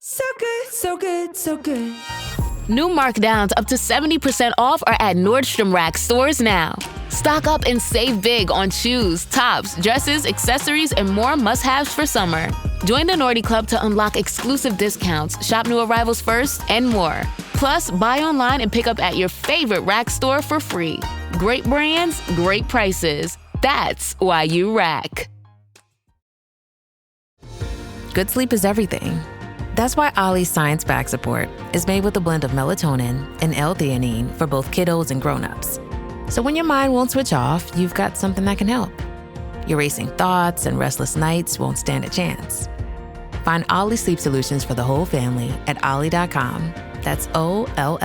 So good, so good, so good. New markdowns up to 70% off are at Nordstrom Rack stores now. Stock up and save big on shoes, tops, dresses, accessories, and more must-haves for summer. Join the Nordy Club to unlock exclusive discounts, shop new arrivals first, and more. Plus, buy online and pick up at your favorite Rack store for free. Great brands, great prices. That's why you Rack. Good sleep is everything. That's why Ollie's Science Back Support is made with a blend of melatonin and L-theanine for both kiddos and grown-ups. So when your mind won't switch off, you've got something that can help. Your racing thoughts and restless nights won't stand a chance. Find Ollie Sleep Solutions for the whole family at ollie.com. That's OLLY.com.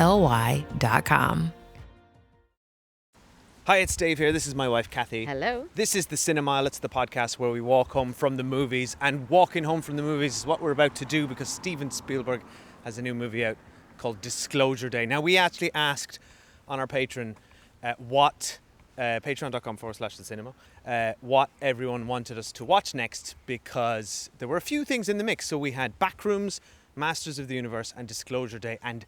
Hi, it's Dave here. This is my wife, Kathy. Hello. This is the Cinemile. It's the podcast where we walk home from the movies. And walking home from the movies is what we're about to do because Steven Spielberg has a new movie out called Disclosure Day. Now, we actually asked on our Patreon patreon.com/thecinema, what everyone wanted us to watch next because there were a few things in the mix. So we had Backrooms, Masters of the Universe, and Disclosure Day. And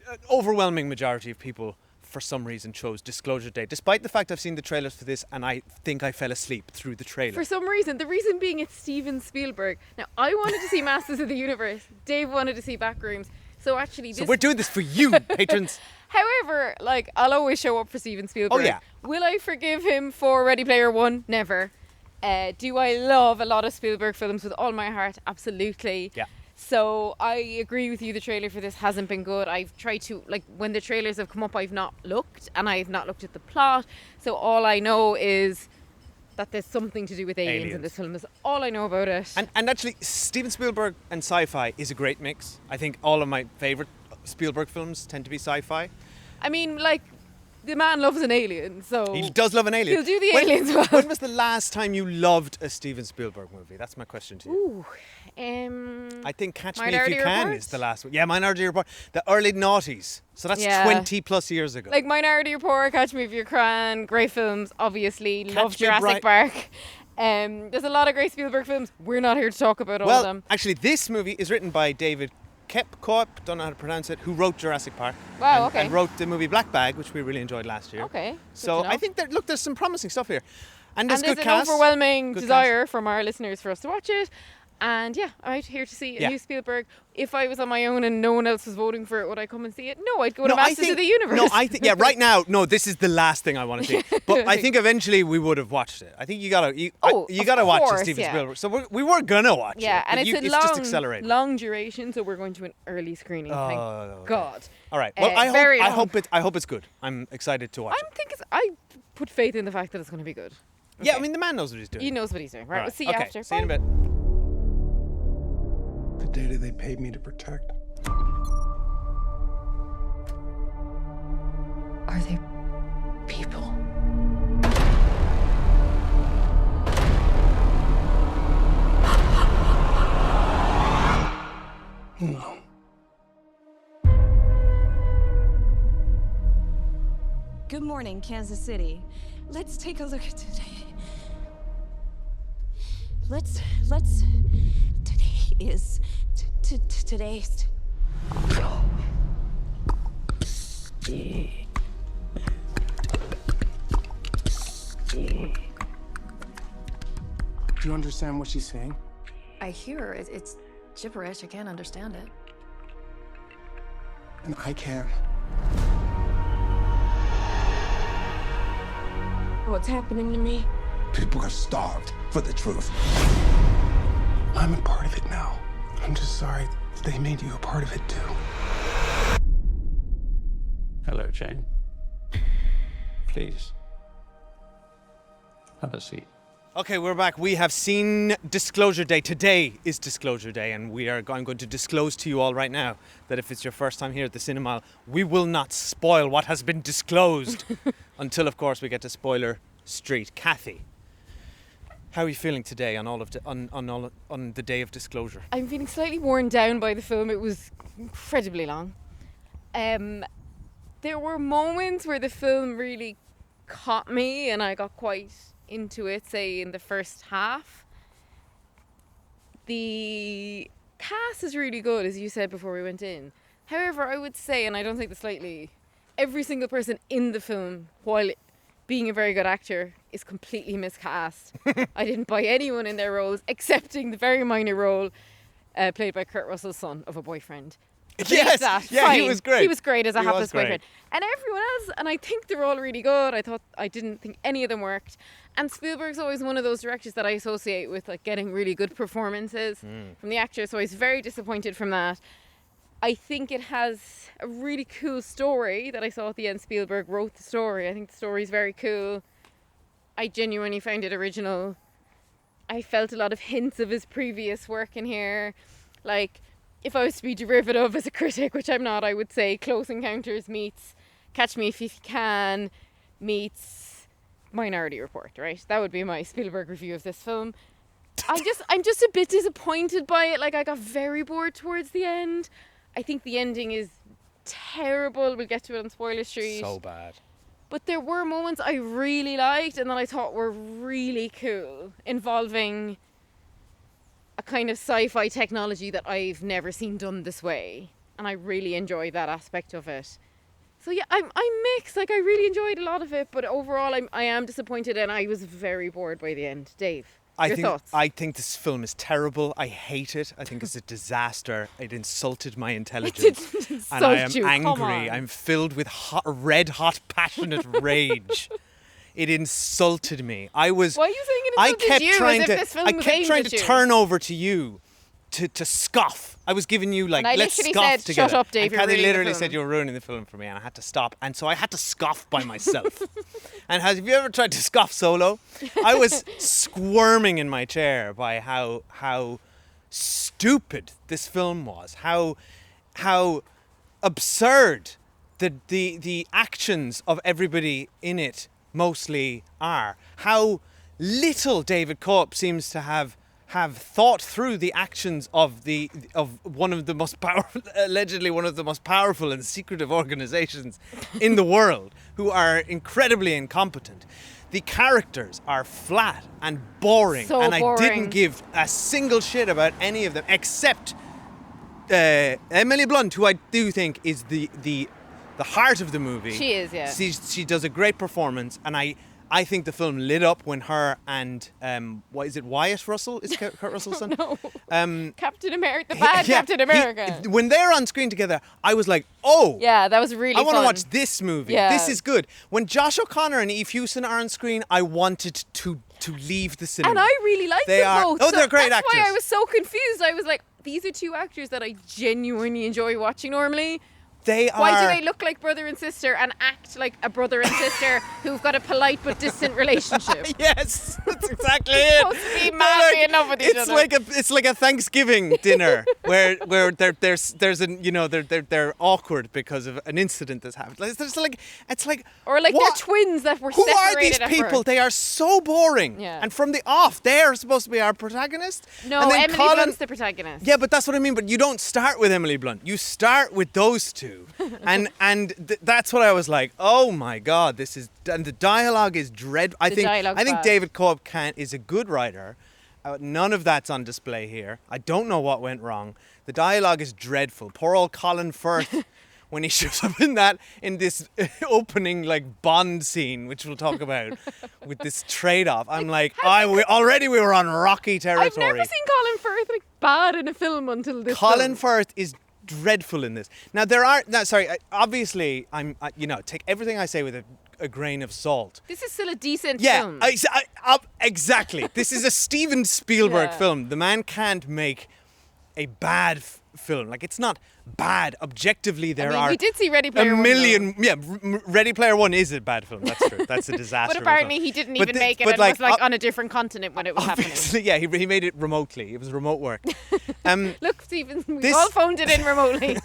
an overwhelming majority of people for some reason chose Disclosure Day, despite the fact I've seen the trailers for this and I think I fell asleep through the trailer. For some reason, the reason being it's Steven Spielberg. Now, I wanted to see Masters of the Universe. Dave wanted to see Backrooms. So actually, So we're doing this for you, patrons. However, I'll always show up for Steven Spielberg. Oh, yeah. Will I forgive him for Ready Player One? Never. Do I love a lot of Spielberg films with all my heart? Absolutely. Yeah. So I agree with you, the trailer for this hasn't been good. I've tried to, when the trailers have come up, I've not looked, and I've not looked at the plot. So all I know is that there's something to do with aliens in this film. That's all I know about it. And actually, Steven Spielberg and sci-fi is a great mix. I think all of my favourite Spielberg films tend to be sci-fi. I mean, the man loves an alien, so... He does love an alien. He'll do the aliens well. When was the last time you loved a Steven Spielberg movie? That's my question to you. Ooh. I think Catch Me If Minority You Can Report? is the last one. Yeah, Minority Report. The early noughties. So that's Yeah. 20 plus years ago. Minority Report, Catch Me If You Can, great films, obviously. Love Catch Me Jurassic Park. There's a lot of great Spielberg films. We're not here to talk about all of them. Actually, this movie is written by David Koepp, don't know how to pronounce it, who wrote Jurassic Park. Wow, and, okay. And wrote the movie Black Bag, which we really enjoyed last year. Okay. So I think that, there's some promising stuff here. And there's good an cast. overwhelming Good desire from our listeners for us to watch it. And yeah, I'm here to see a new Spielberg. If I was on my own and no one else was voting for it, would I come and see it? No, I'd go to Masters of the Universe. No, I think, right now, no, this is the last thing I want to see. But I think eventually we would have watched it. I think you gotta watch a Steven Spielberg. So we were gonna watch it. Yeah, and it's just accelerated. long duration, so we're going to an early screening. Thank God. All right. Well, I hope it's good. I'm excited to watch it. I put faith in the fact that it's going to be good. Yeah, Okay. I mean, the man knows what he's doing. He knows what he's doing. Right, All we'll see you okay, after. See you in a bit. The data they paid me to protect. Are they people? No. Good morning, Kansas City. Let's take a look at today. Today's. Do you understand what she's saying? I hear her. It's gibberish. I can't understand it. And I can. What's happening to me? People are starved for the truth. I'm a part of it now. I'm just sorry that they made you a part of it too. Hello, Jane. Please. Have a seat. Okay, we're back. We have seen Disclosure Day. Today is Disclosure Day, and I'm going to disclose to you all right now that if it's your first time here at the Cinema, we will not spoil what has been disclosed until, of course, we get to Spoiler Street. Kathy, how are you feeling today on the day of disclosure? I'm feeling slightly worn down by the film. It was incredibly long. There were moments where the film really caught me and I got quite into it, say in the first half. The cast is really good, as you said before we went in. However, I would say, and I don't think this lightly, every single person in the film, while being a very good actor, is completely miscast. I didn't buy anyone in their roles, excepting the very minor role played by Kurt Russell's son of a boyfriend. Yes, yeah, he Fine. was great. He was great as a He was hapless great. boyfriend. And everyone else, and I think they're all really good. I didn't think any of them worked. And Spielberg's always one of those directors that I associate with like getting really good performances from the actors. So I was very disappointed from that. I think it has a really cool story that I saw at the end. Spielberg wrote the story. I think the story is very cool. I genuinely found it original. I felt a lot of hints of his previous work in here. Like, if I was to be derivative as a critic, which I'm not, I would say Close Encounters meets Catch Me If You Can meets Minority Report, right? That would be my Spielberg review of this film. I'm just a bit disappointed by it. Like, I got very bored towards the end. I think the ending is terrible. We'll get to it on Spoiler Street. So bad. But there were moments I really liked and that I thought were really cool, involving a kind of sci-fi technology that I've never seen done this way. And I really enjoyed that aspect of it. So yeah, I'm mixed. Like, I really enjoyed a lot of it, but overall I am disappointed and I was very bored by the end. Dave, your thoughts? I think this film is terrible. I hate it. I think it's a disaster. It insulted my intelligence. It didn't and I am insult you. Come angry. on. I'm filled with red hot, passionate rage. It insulted me. Why are you saying it insulted you as if this film was kept aimed trying at to you? turn over to you to scoff. I was giving you like, And I let's literally scoff said, together. "Shut up, Dave, And you're Kathy ruining the literally film." said you were ruining the film for me, and I had to stop. And so I had to scoff by myself. And have you ever tried to scoff solo? I was squirming in my chair by how stupid this film was. How absurd the actions of everybody in it mostly are. How little David Cope seems to have thought through the actions of one of the most powerful, allegedly one of the most powerful and secretive organizations in the world, who are incredibly incompetent. The characters are flat and boring, So and I boring. didn't give a single shit about any of them except Emily Blunt, who I do think is the heart of the movie. She is, yeah. She does a great performance, and I think the film lit up when her and what is it, Wyatt Russell? Is Kurt Russell's son? No. Um, Captain America, the bad Captain America. when they're on screen together, I was like, oh, Yeah, that was really I want to fun. watch this movie. Yeah. This is good. When Josh O'Connor and Eve Hewson are on screen, I wanted to leave the cinema. And I really like They them are- both. oh, they're great That's why actors. I was so confused. I was like, these are two actors that I genuinely enjoy watching normally. They are. Why do they look like brother and sister and act like a brother and sister who've got a polite but distant relationship? Yes, that's exactly it. Supposed to be madly in love with each other. It's like a Thanksgiving dinner where they're awkward because of an incident that's happened. It's like Or like what? they're twins that were Who separated are these at people? birth. They are so boring. Yeah. And from the off, they are supposed to be our protagonist. No, and then Emily Colin- Blunt's the protagonist. Yeah, but that's what I mean. But you don't start with Emily Blunt. You start with those two, and that's what I was like. Oh my God, this is, and the dialogue is dreadful. I think bad. David Cope is a good writer. None of that's on display here. I don't know what went wrong. The dialogue is dreadful. Poor old Colin Firth. When he shows up in this opening like Bond scene, which we'll talk about, with this trade-off, I'm like, we were on rocky territory. I've never seen Colin Firth like bad in a film until this Colin film. Firth is dreadful in this. Now obviously take everything I say with a grain of salt. This is still a decent Yeah, film. exactly. This is a Steven Spielberg Yeah. film. The man can't make a bad film. Like, it's not bad. Objectively, there are we did see Ready Player a One, million. Yeah, Ready Player One is a bad film. That's true. That's a disaster. But of a apparently film. he didn't But even make it but and was like on a different continent when it was happening. obviously, yeah, he made it remotely. It was remote work. Look, Stephen, we This- all phoned it in remotely.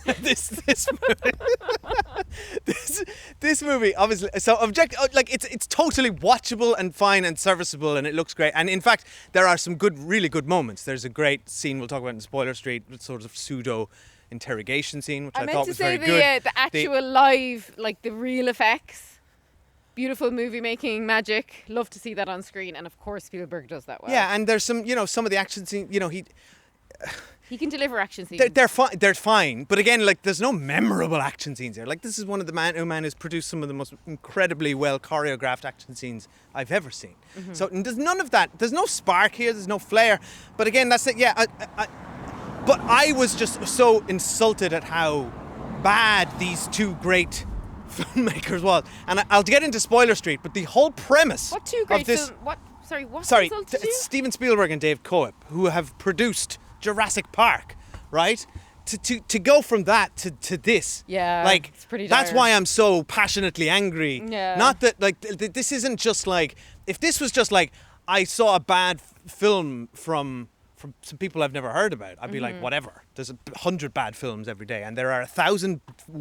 this movie obviously, so it's totally watchable and fine and serviceable, and it looks great. And in fact, there are some really good moments. There's a great scene we'll talk about in Spoiler Street, sort of pseudo interrogation scene, which I, I thought meant to was say very good. the actual live, like the real effects. Beautiful movie making magic. Love to see that on screen, and of course Spielberg does that well. Yeah, and there's some of the action scene. He can deliver action scenes. They're fine. They're fine. But again, like, there's no memorable action scenes here. Like, this is one of the man who's produced some of the most incredibly well choreographed action scenes I've ever seen. So there's none of that. There's no spark here. There's no flair. But again, that's it. Yeah. But I was just so insulted at how bad these two great filmmakers was. And I'll get into Spoiler Street, but the whole premise What two great of this... films? What? What Sorry, insulted you? Steven Spielberg and Dave Coep, who have produced Jurassic Park, right? To go from that to this, Yeah, like, it's pretty that's dire. why I'm so passionately angry. Yeah. Not that, like, this isn't just like, if this was just like, I saw a bad film from some people I've never heard about, I'd be like, whatever. There's 100 bad films every day, and there are 1,000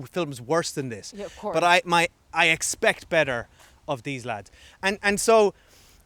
films worse than this. Yeah, of course. But I expect better of these lads, and so.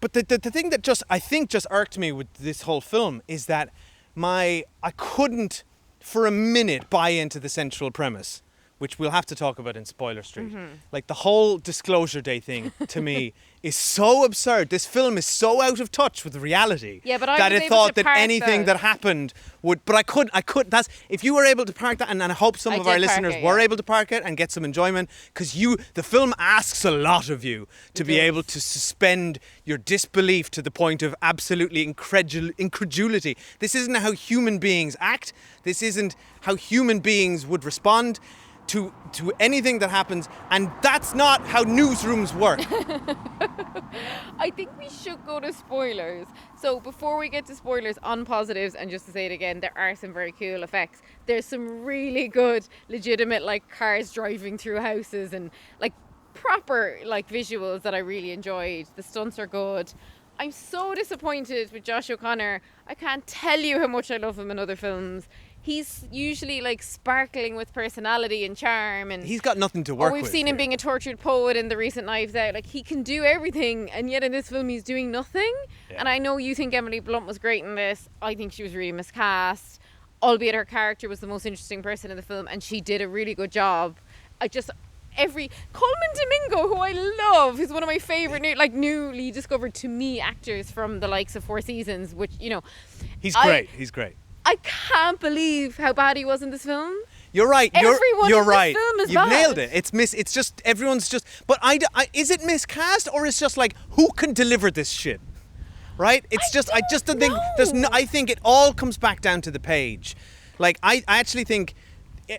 But the thing that I think just irked me with this whole film is that I couldn't for a minute buy into the central premise, which we'll have to talk about in Spoiler Street. Like, the whole Disclosure Day thing, to me, is so absurd. This film is so out of touch with reality Yeah, but I that was it able thought to that park anything that happened would... But I couldn't. That's... If you were able to park that, and I hope some I of our did park listeners it, were yeah. able to park it and get some enjoyment, because the film asks a lot of you to be able to suspend your disbelief to the point of absolutely incredulity. This isn't how human beings act. This isn't how human beings would respond to anything that happens, and that's not how newsrooms work. I think we should go to spoilers. So before we get to spoilers on positives, and just to say it again, there are some very cool effects. There's some really good, legitimate, like, cars driving through houses and, like, proper, like, visuals that I really enjoyed. The stunts are good. I'm so disappointed with Josh O'Connor. I can't tell you how much I love him in other films. He's usually, like, sparkling with personality and charm, and He's got nothing to work with. we've seen him here. being a tortured poet in the recent Knives Out. Like, he can do everything, and yet in this film he's doing nothing. Yeah. And I know you think Emily Blunt was great in this. I think she was really miscast, albeit her character was the most interesting person in the film, and she did a really good job. Coleman Domingo, who I love, who's one of my favourite newly discovered to me actors from the likes of Four Seasons, which, you know, He's great. He's great. I can't believe how bad he was in this film. You're right. Everyone you're in this right. film is You've bad. nailed it. It's just everyone's just. But is it miscast, or is just like, who can deliver this shit? Right? It's I just don't think there's no. I think it all comes back down to the page. Like, I actually think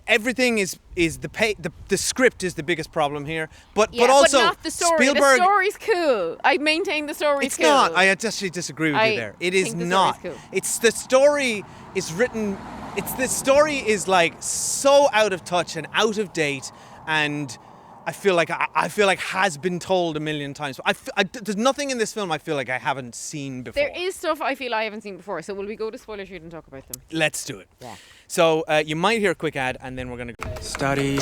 everything is the script is the biggest problem here. But also but not the story. Spielberg. The story's cool. I maintain the story's It's cool. not. I actually disagree with you there. It is think the not. story's cool. It's the story is written. The story is, like, so out of touch and out of date, and I feel like has been told a million times. There's nothing in this film I feel like I haven't seen before. There is stuff I feel I haven't seen before. So will we go to Spoiler Street and talk about them? Let's do it. Yeah. So you might hear a quick ad, and then we're gonna go. Study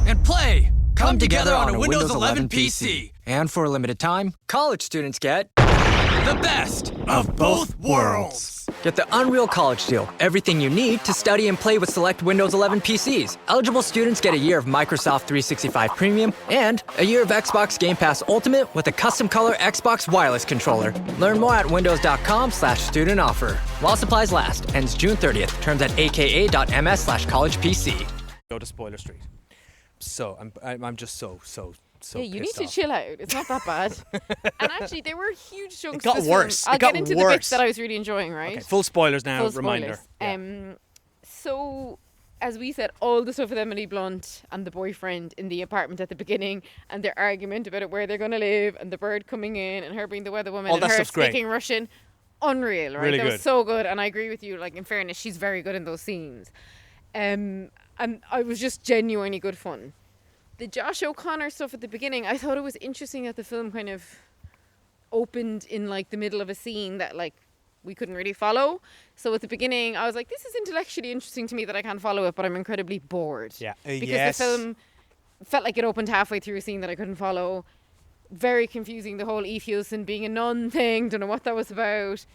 and play come together on a Windows 11 PC. And for a limited time, college students get the best of both worlds. Get the Unreal College Deal. Everything you need to study and play with select Windows 11 PCs. Eligible students get a year of Microsoft 365 Premium and a year of Xbox Game Pass Ultimate with a custom color Xbox wireless controller. Learn more at windows.com/student offer. While supplies last. Ends June 30th. Terms at aka.ms/collegepc. Go to Spoiler Street. So I'm just so Yeah, you need pissed to off. chill out. It's not that bad. And actually, there were huge chunks. It got of this worse. Film. I'll It got get into the worse. bits that I was really enjoying. Right. Okay, full spoilers now. Full Reminder. spoilers. So, as we said, all the stuff with Emily Blunt and the boyfriend in the apartment at the beginning, and their argument about where they're going to live, and the bird coming in, and her being the weather woman, All and that her stuff's great. speaking Russian, unreal, right? Really that good. was so good, and I agree with you. Like, in fairness, she's very good in those scenes. And I was just genuinely good fun. The Josh O'Connor stuff at the beginning, I thought it was interesting that the film kind of opened in, like, the middle of a scene that, like, we couldn't really follow. So at the beginning, I was like, this is intellectually interesting to me that I can't follow it, but I'm incredibly bored. Yeah. Because Yes. the film felt like it opened halfway through a scene that I couldn't follow. Very confusing, the whole Eve Hewson being a nun thing. Don't know what that was about.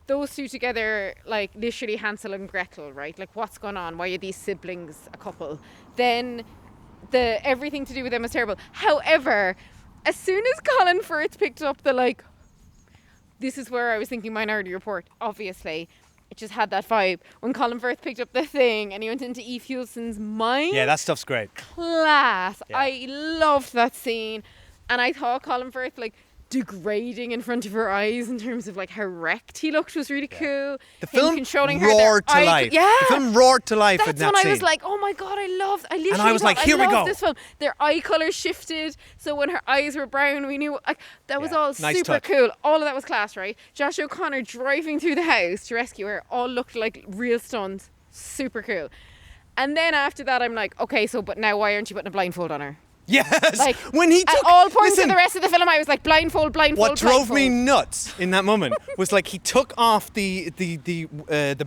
Those two together, like, literally Hansel and Gretel, right? Like, what's going on? Why are these siblings a couple? Then everything to do with them was terrible. However, as soon as Colin Firth picked up the, like, this is where I was thinking Minority Report, obviously. it just had that vibe. When Colin Firth picked up the thing and he went into Eve Hewson's mind. Yeah, that stuff's great. Class. Yeah. I loved that scene. And I thought Colin Firth, like, degrading in front of her eyes in terms of like how wrecked he looked was really cool. The film controlling roared to life. Yeah, the film roared to life. That's in that when scene. I was like, oh my god, I literally and I was like, here we go. This film. Their eye colour shifted, so when her eyes were brown, we knew like that was all nice super touch. cool. All of that was class, right? Josh O'Connor driving through the house to rescue her, all looked like real stunts, super cool. And then after that, I'm like, okay, so but now why aren't you putting a blindfold on her? Yes, like when he took, at all points listen, in the rest of the film, I was like blindfold. What drove me nuts in that moment was like he took off the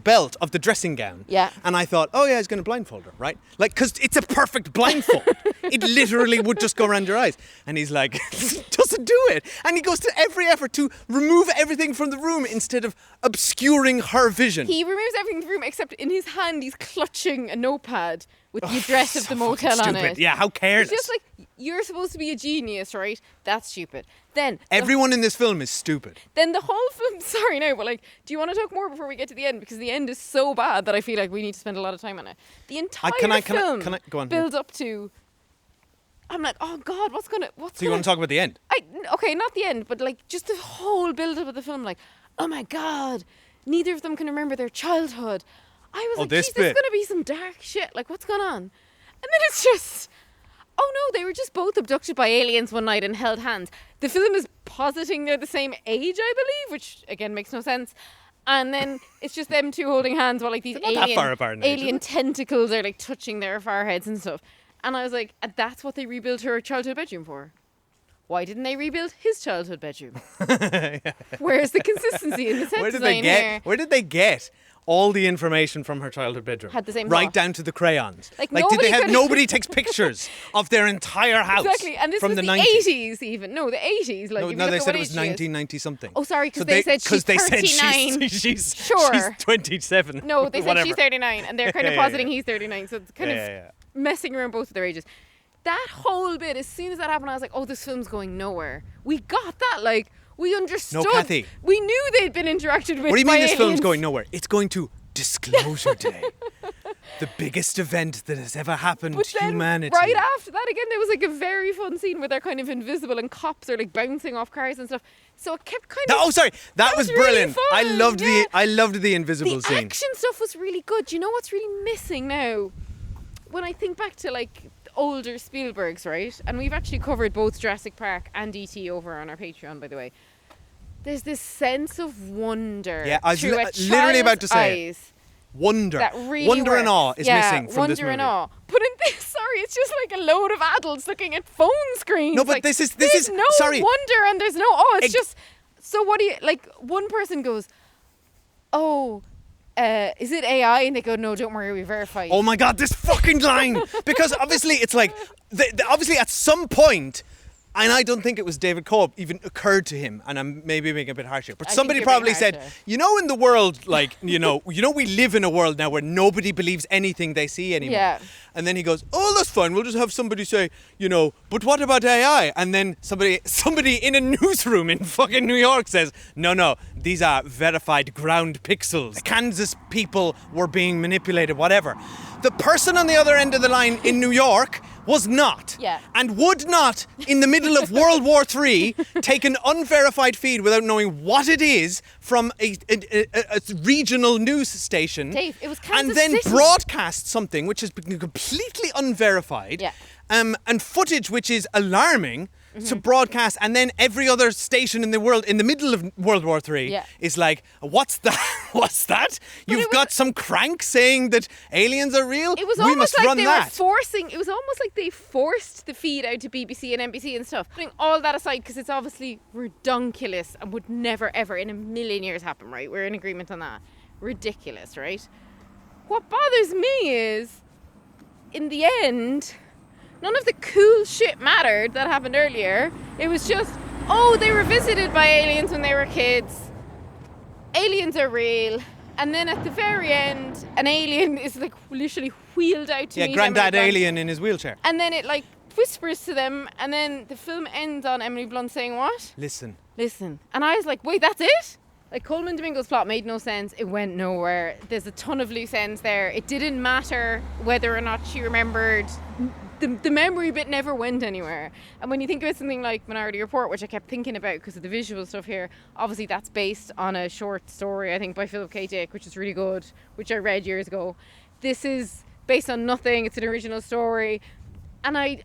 belt of the dressing gown. Yeah. And I thought, oh yeah, he's going to blindfold her, right? Like, because it's a perfect blindfold. It literally would just go around your eyes. And he's like, doesn't do it. And he goes to every effort to remove everything from the room instead of obscuring her vision. He removes everything from the room except in his hand he's clutching a notepad with the address of the motel on it. Yeah, how careless. It's just like, you're supposed to be a genius, right? That's stupid. Then everyone in this film is stupid. Then the whole film, sorry now, but like, do you want to talk more before we get to the end? Because the end is so bad that I feel like we need to spend a lot of time on it. The entire film go on, builds up to, I'm like, oh God, what's So you want to talk about the end? Okay, not the end, but like just the whole build up of the film, like, oh my God, neither of them can remember their childhood. I was like, this geez, there's bit. going to be some dark shit. Like, what's going on? And then it's just, oh no, they were just both abducted by aliens one night and held hands. The film is positing they're the same age, I believe, which again makes no sense. And then it's just them two holding hands while like these alien tentacles are like touching their foreheads and stuff. And I was like, that's what they rebuilt her childhood bedroom for. Why didn't they rebuild his childhood bedroom? Where's the consistency in the set design here? Where did they get all the information from her childhood bedroom? Had the same right thought. Down to the crayons. Like did they have nobody takes pictures of their entire house? Exactly, and this from was the 90s. even. No, the 80s. Like, No, they said it was 1990 something. Oh, sorry, because they said she's 39. She's sure. She's 27. No, they said Whatever. she's 39, and they're kind of positing he's 39, so it's kind of messing around both of their ages. That whole bit, as soon as that happened, I was like, oh, this film's going nowhere. We got that, like, we understood. No, Kathy. We knew they'd been interacted with. What do you mean this aliens. film's going nowhere? It's going to Disclosure Day. The biggest event that has ever happened But to then, humanity. right after that, again, there was like a very fun scene where they're kind of invisible and cops are like bouncing off cars and stuff. So it kept kind of. Oh, sorry, that was really brilliant. fun, I loved yeah. the invisible The scene. action stuff was really good. Do you know what's really missing now? When I think back to like older Spielbergs, right? And we've actually covered both Jurassic Park and E.T. over on our Patreon, by the way. There's this sense of wonder. Yeah, I was through a literally about to say eyes. Wonder. That really Wonder and works. awe is missing from this movie. Wonder and awe. But in this, sorry, it's just like a load of adults looking at phone screens. No, but like, this is no sorry. wonder and there's no awe. It's just, so what do you, like, one person goes, oh, is it AI? And they go, no, don't worry, we verified. Oh my God, this fucking line! Because obviously it's like, obviously at some point, and I don't think it was David Cope even occurred to him, and I'm maybe being a bit harsh here, but somebody probably said, you know, in the world, like, you know, we live in a world now where nobody believes anything they see anymore. Yeah. And then he goes, oh, that's fine, we'll just have somebody say, you know, but what about AI? And then somebody in a newsroom in fucking New York says, no, these are verified ground pixels. Kansas people were being manipulated, whatever. The person on the other end of the line in New York was not. Yeah. And would not, in the middle of World War III, take an unverified feed without knowing what it is from a regional news station. Dave, it was Kansas and then City. broadcast something which has been completely unverified. Yeah. And footage which is alarming to broadcast, and then every other station in the world in the middle of World War III is like, what's that? What's that? You've got some crank saying that aliens are real? It was we almost must like run they that. were forcing, it was almost like they forced the feed out to BBC and NBC and stuff. Putting all that aside, because it's obviously redunculous and would never ever in a million years happen, right? We're in agreement on that. Ridiculous, right? What bothers me is, in the end, none of the cool shit mattered that happened earlier. It was just, oh, they were visited by aliens when they were kids. Aliens are real. And then at the very end, an alien is like literally wheeled out to meet Granddad Emily Blunt. alien in his wheelchair. And then it like whispers to them, and then the film ends on Emily Blunt saying what? Listen. And I was like, wait, that's it? Like, Coleman Domingo's plot made no sense. It went nowhere. There's a ton of loose ends there. It didn't matter whether or not she remembered. The memory bit never went anywhere. And when you think about something like Minority Report, which I kept thinking about because of the visual stuff here, obviously that's based on a short story, I think, by Philip K. Dick, which is really good, which I read years ago. This is based on nothing. It's an original story. And I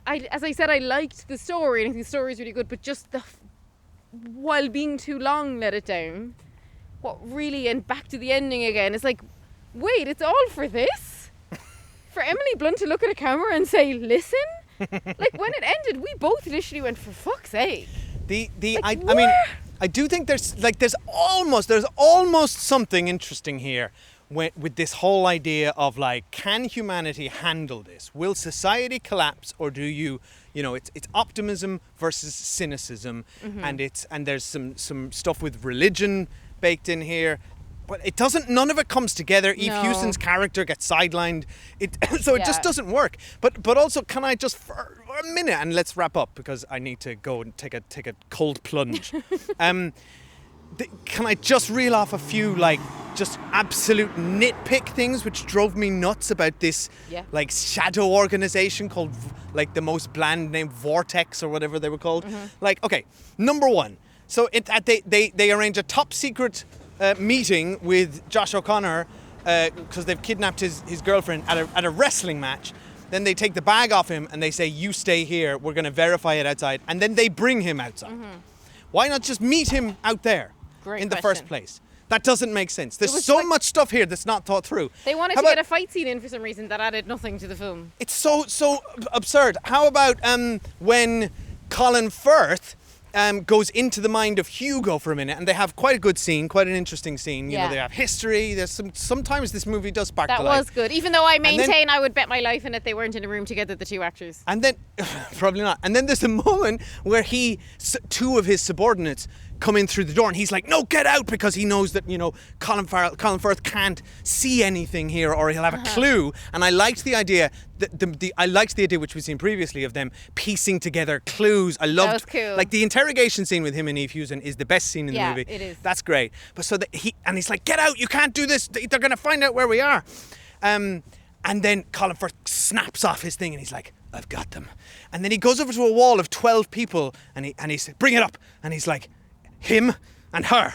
as I said, I liked the story, and I think the story is really good, but just while being too long let it down. What really, and back to the ending again, it's like, wait, it's all for this? For Emily Blunt to look at a camera and say, listen? Like, when it ended, we both literally went, for fuck's sake. I mean, I do think there's almost something interesting here with this whole idea of, like, can humanity handle this? Will society collapse, or do you know, it's optimism versus cynicism, and there's some stuff with religion baked in here. But it doesn't. None of it comes together. Eve Hewson's character gets sidelined. It just doesn't work. But also, can I just for a minute, and let's wrap up because I need to go and take a cold plunge. Can I just reel off a few, like, just absolute nitpick things which drove me nuts about this, like, shadow organization called, like, the most bland name, Vortex or whatever they were called. Like, okay, number one. So they arrange a top secret meeting with Josh O'Connor because they've kidnapped his girlfriend at a wrestling match. Then they take the bag off him and they say, you stay here, we're going to verify it outside. And then they bring him outside. Why not just meet him out there in the first place? That doesn't make sense. There's so much stuff here that's not thought through. They wanted to get a fight scene in for some reason that added nothing to the film. It's so absurd. How about when Colin Firth goes into the mind of Hugo for a minute, and they have quite a good scene, quite an interesting scene. You know, they have history. There's sometimes this movie does spark that to life. was good, even though I maintain I would bet my life in it they weren't in a room together, the two actors. And then probably not. And then there's a moment where two of his subordinates come in through the door, and he's like, no, get out, because he knows that, you know, Colin Firth can't see anything here, or he'll have a clue. And I liked the idea I liked the idea which we've seen previously of them piecing together clues. I loved, that was cool. Like, the interrogation scene with him and Eve Hewson is the best scene in the movie. It is. That's great. But he's like, get out, you can't do this, they're going to find out where we are. And then Colin Firth snaps off his thing and he's like, I've got them. And then he goes over to a wall of 12 people and he said, bring it up. And he's like, him and her.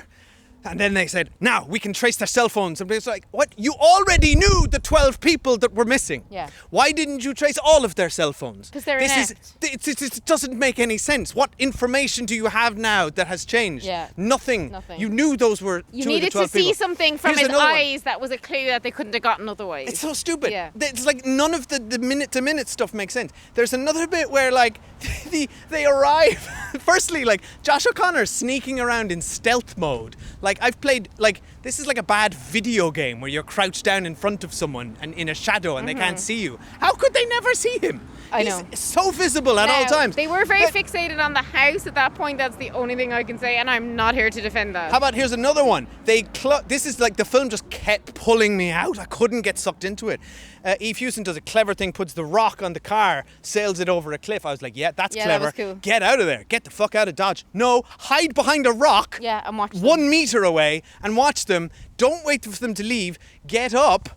And then they said, now we can trace their cell phones. And it's like, what? You already knew the 12 people that were missing. Yeah. Why didn't you trace all of their cell phones? Because they're inept. It doesn't make any sense. What information do you have now that has changed? Yeah. Nothing. You knew those were You two needed of the 12 to see people. something from Here's his eyes that was a clue that they couldn't have gotten otherwise. It's so stupid. Yeah. It's like none of the minute-to-minute stuff makes sense. There's another bit where, like, they arrive. Firstly, like, Josh O'Connor sneaking around in stealth mode. Like, I've played, like, this is like a bad video game where you're crouched down in front of someone and in a shadow and they can't see you. How could they never see him? I know. He's so visible at all times. They were very fixated on the house at that point. That's the only thing I can say, and I'm not here to defend that. How about, here's another one. This is like, the film just kept pulling me out. I couldn't get sucked into it. Eve Hewson does a clever thing, puts the rock on the car, sails it over a cliff. I was like, yeah, that's clever. That was cool. Get out of there. Get the fuck out of Dodge. No, hide behind a rock. Yeah, and watch them. 1 meter away and watch them. Don't wait for them to leave. Get up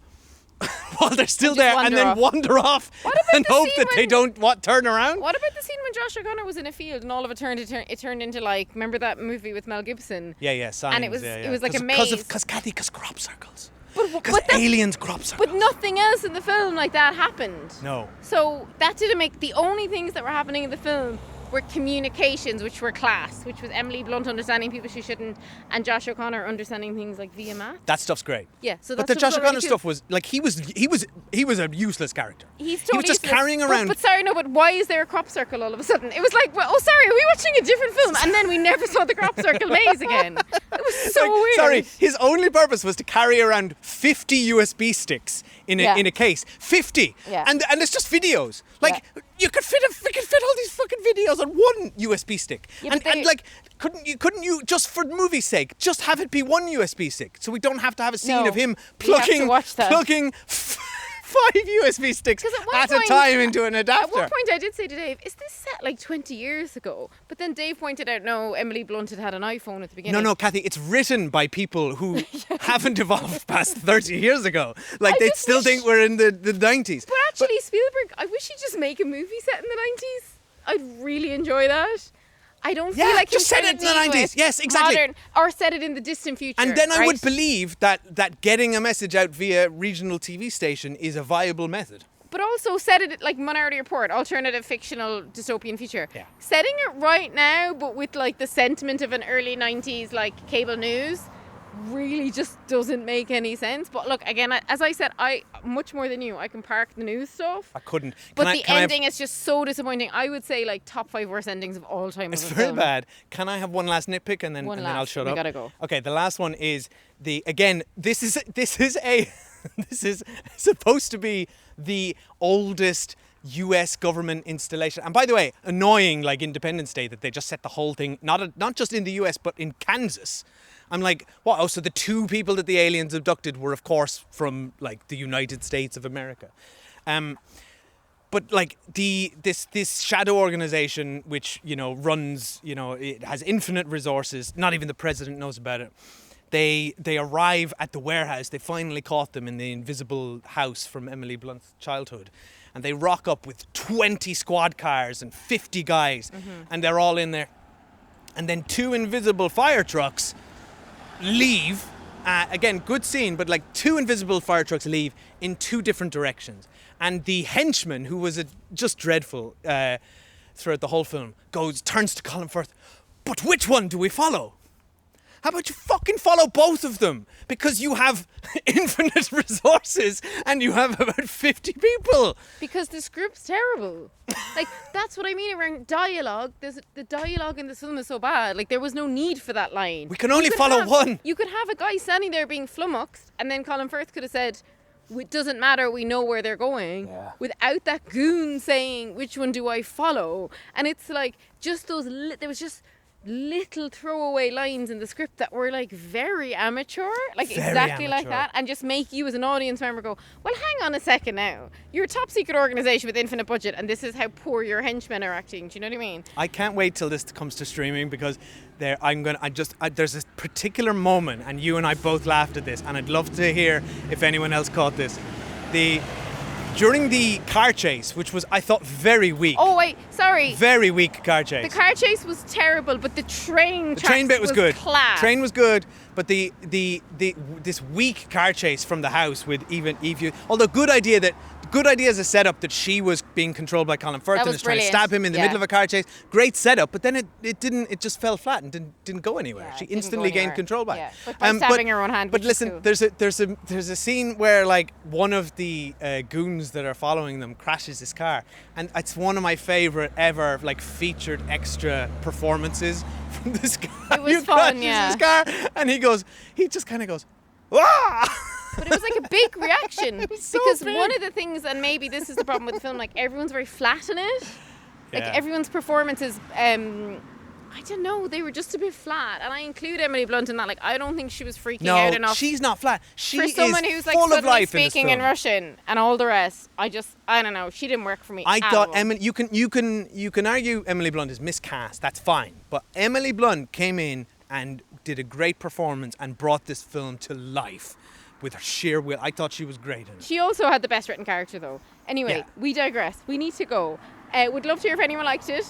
while they're still there and then wander off and hope that they don't turn around. What about the scene when Josh O'Connor was in a field and all of it turned into, like, remember that movie with Mel Gibson? Yeah, Signs. And it was like a maze. Because crop circles. But Because aliens crop circles. But nothing else in the film like that happened. No. So that didn't make... The only things that were happening in the film were communications, which were class, which was Emily Blunt understanding people she shouldn't, and Josh O'Connor understanding things like via math. That stuff's great. Yeah, so but that's the Josh O'Connor really stuff was like he was a useless character. He's he totally was just useless. carrying around. But why is there a crop circle all of a sudden? It was like, well, oh, sorry, are we watching a different film? And then we never saw the crop circle maze again. It was so weird. Sorry, his only purpose was to carry around 50 USB sticks in a case. 50. Yeah. And it's just videos. Like, you could fit all these fucking videos on one USB stick. Yeah, and like, couldn't you just for movie's sake just have it be one USB stick so we don't have to have a scene of him plugging USB sticks 'Cause at a time into an adapter. At one point I did say to Dave, is this set like 20 years ago? But then Dave pointed out, no, Emily Blunt had an iPhone at the beginning. No, Kathy, it's written by people who haven't evolved past 30 years ago. Like, they still think we're in the 90s. But actually, Spielberg, I wish he'd just make a movie set in the 90s. I'd really enjoy that. I don't feel like just set it in the 90s. Yes, exactly. Modern, or set it in the distant future. And then I would right? believe that getting a message out via regional TV station is a viable method. But also set it like Minority Report, alternative fictional dystopian future. Yeah. Setting it right now, but with like the sentiment of an early 90s like cable news, really just doesn't make any sense. But look, again, as I said, I much more than you, I can park the news stuff. I couldn't. But the ending is just so disappointing. I would say like top 5 worst endings of all time. It's very bad. Can I have one last nitpick and then I'll shut up? We gotta go. Okay, the last one is this is supposed to be the oldest US government installation. And by the way, annoying like Independence Day that they just set the whole thing not just in the US but in Kansas. I'm like, what? Oh, so the 2 people that the aliens abducted were, of course, from like the United States of America. But like this shadow organization, which runs, it has infinite resources. Not even the president knows about it. They arrive at the warehouse. They finally caught them in the invisible house from Emily Blunt's childhood. And they rock up with 20 squad cars and 50 guys. And they're all in there. And then 2 invisible fire trucks leave. Again, good scene, but like 2 invisible fire trucks leave in 2 different directions. And the henchman, who was just dreadful throughout the whole film, turns to Colin Firth. But which one do we follow? How about you fucking follow both of them? Because you have infinite resources and you have about 50 people. Because the script's terrible. Like, that's what I mean around dialogue. The dialogue in this film is so bad. Like, there was no need for that line. We can only follow one. You could have a guy standing there being flummoxed, and then Colin Firth could have said, it doesn't matter, we know where they're going. Yeah. Without that goon saying, which one do I follow? And it's like, just those, there was just little throwaway lines in the script that were like very amateur, like very exactly amateur. like that, and just make you as an audience member go, well, hang on a second now, you're a top secret organization with infinite budget and this is how poor your henchmen are acting. Do you know what I mean? I can't wait till this comes to streaming because there's a particular moment, and you and I both laughed at this, and I'd love to hear if anyone else caught this. During the car chase, which was, I thought, very weak. Oh, wait, sorry. Very weak car chase. The car chase was terrible, but the train bit was good. Class. Train was good, but this weak car chase from the house with even Eve, although good idea as a setup that she was being controlled by Colin Firth and was trying to stab him in the middle of a car chase. Great setup, but then it just fell flat and didn't go anywhere. She instantly gained control back. Yeah. But by stabbing her own hand. But listen, cool. there's a scene where like one of the goons that are following them crashes his car, and it's one of my favorite ever like featured extra performances from this guy. It was fun, yeah. His car, and he just kind of goes, "Wah!" But it was like a big reaction so because big. one of the things, and maybe this is the problem with the film, like everyone's very flat in it. Like Yeah. everyone's performances, I don't know, they were just a bit flat. And I include Emily Blunt in that. Like, I don't think she was freaking out No, enough. she's not flat. She for someone is who's like full of suddenly life speaking in in Russian and all the rest. I don't know. She didn't work for me. I at thought all. Emily. You can argue Emily Blunt is miscast. That's fine. But Emily Blunt came in and did a great performance and brought this film to life with her sheer will. I thought she was great in it. She also had the best written character, though. Anyway, Yeah. we digress. We need to go. Would love to hear if anyone liked it.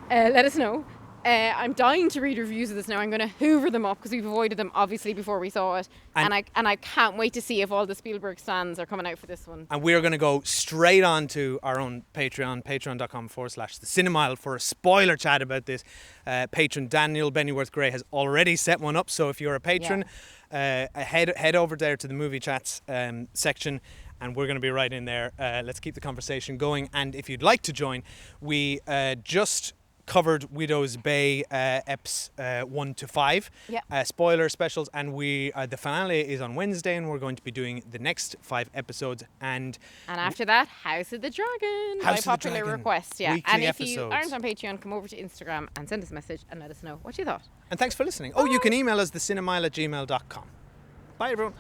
Let us know. I'm dying to read reviews of this now. I'm going to hoover them up because we've avoided them obviously before we saw it, and I can't wait to see if all the Spielberg stands are coming out for this one. And we're going to go straight on to our own Patreon, patreon.com/theCinemile for a spoiler chat about this. Patron Daniel Bennyworth Gray has already set one up, so if you're a patron, head over there to the movie chats section, and we're going to be right in there. Let's keep the conversation going, and if you'd like to join, we just covered Widow's Bay eps 1 to 5 spoiler specials, and the finale is on Wednesday, and we're going to be doing the next 5 episodes, and after that, House of the Dragon, by popular request. Weekly and if episodes. you aren't on Patreon, come over to Instagram and send us a message and let us know what you thought. And thanks for listening. Oh, you can email us thecinemile@gmail.com. Bye everyone.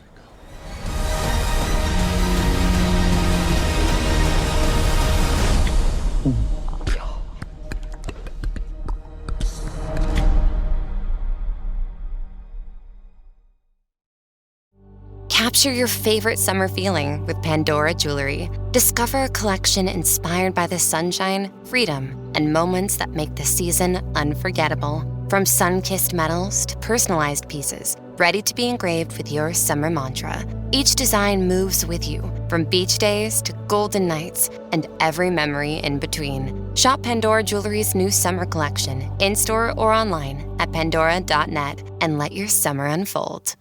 Capture your favorite summer feeling with Pandora Jewelry. Discover a collection inspired by the sunshine, freedom, and moments that make the season unforgettable. From sun-kissed metals to personalized pieces, ready to be engraved with your summer mantra. Each design moves with you, from beach days to golden nights, and every memory in between. Shop Pandora Jewelry's new summer collection, in-store or online at pandora.net, and let your summer unfold.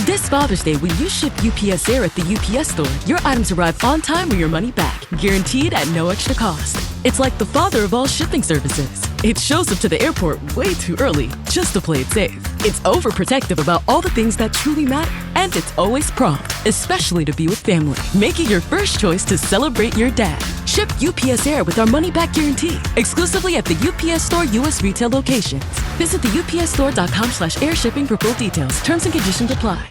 This Father's Day, when you ship UPS Air at the UPS Store, your items arrive on time or your money back, guaranteed at no extra cost. It's like the father of all shipping services. It shows up to the airport way too early, just to play it safe. It's overprotective about all the things that truly matter. And it's always prompt, especially to be with family. Make it your first choice to celebrate your dad. Ship UPS Air with our money-back guarantee, exclusively at the UPS Store U.S. retail locations. Visit the upsstore.com/airshipping for full details. Terms and conditions apply.